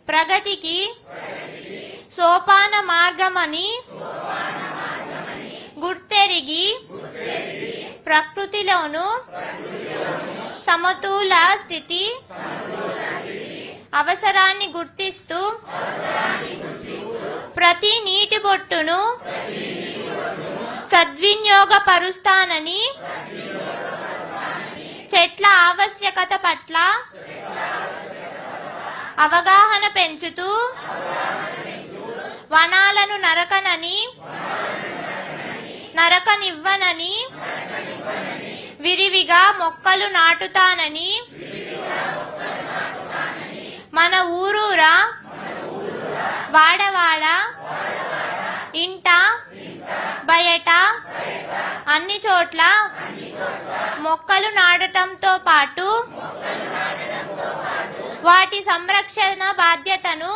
ప్రగతికి సోపాన మార్గమని గుర్తెరిగి ప్రకృతిలోను సమతుల స్థితి అవసరాన్ని గుర్తిస్తూ ప్రతి నీటి బొట్టును సద్వినియోగపరుస్తానని చెట్ల ఆవశ్యకత పట్ల అవగాహన పెంచుతూ వనాలను నరకనివ్వనని విరివిగా మొక్కలు నాటుతానని మన ఊరూరా వాడవాడ ఇంట బయట అన్ని చోట్ల మొక్కలు నాటడంతో పాటు వాటి సంరక్షణ బాధ్యతను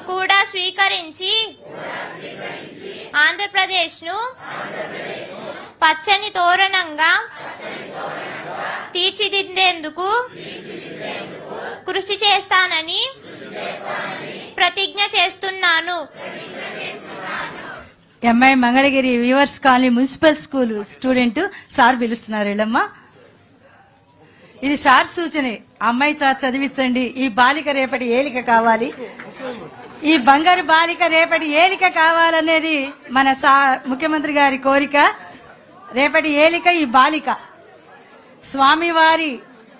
కూడా స్వీకరించి ఆంధ్రప్రదేశ్ను పచ్చని తోరణంగా తీర్చిదిద్దేందుకు కృషి చేస్తానని ప్రతిజ్ఞ చేస్తున్నాను. MI Mangalagiri viewers colony municipal school student sir పిలుస్తున్నారు. వెళ్ళమ్మా, ఇది సార్ సూచనే. అమ్మాయి చదివించండి. ఈ బాలిక రేపటి ఏలిక కావాలి, ఈ బంగారు బాలిక రేపటి ఏలిక కావాలనేది మన ముఖ్యమంత్రి గారి కోరిక. రేపటి ఏలిక ఈ బాలిక. స్వామివారి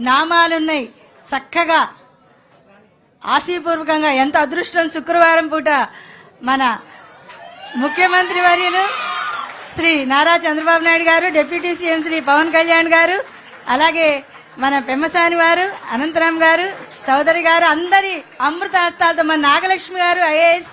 నామాలున్నాయి చక్కగా ఆశీపూర్వకంగా. ఎంత అదృష్టం, శుక్రవారం పూట మన ముఖ్యమంత్రి వర్యులు శ్రీ నారా చంద్రబాబు నాయుడు గారు, డిప్యూటీ సీఎం శ్రీ పవన్ కళ్యాణ్ గారు, అలాగే మన పెమ్మసాని వారు, అనంతరాం గారు, చౌదరి గారు, అందరి అమృత హస్తాలతో మన నాగలక్ష్మి గారు ఐఏఎస్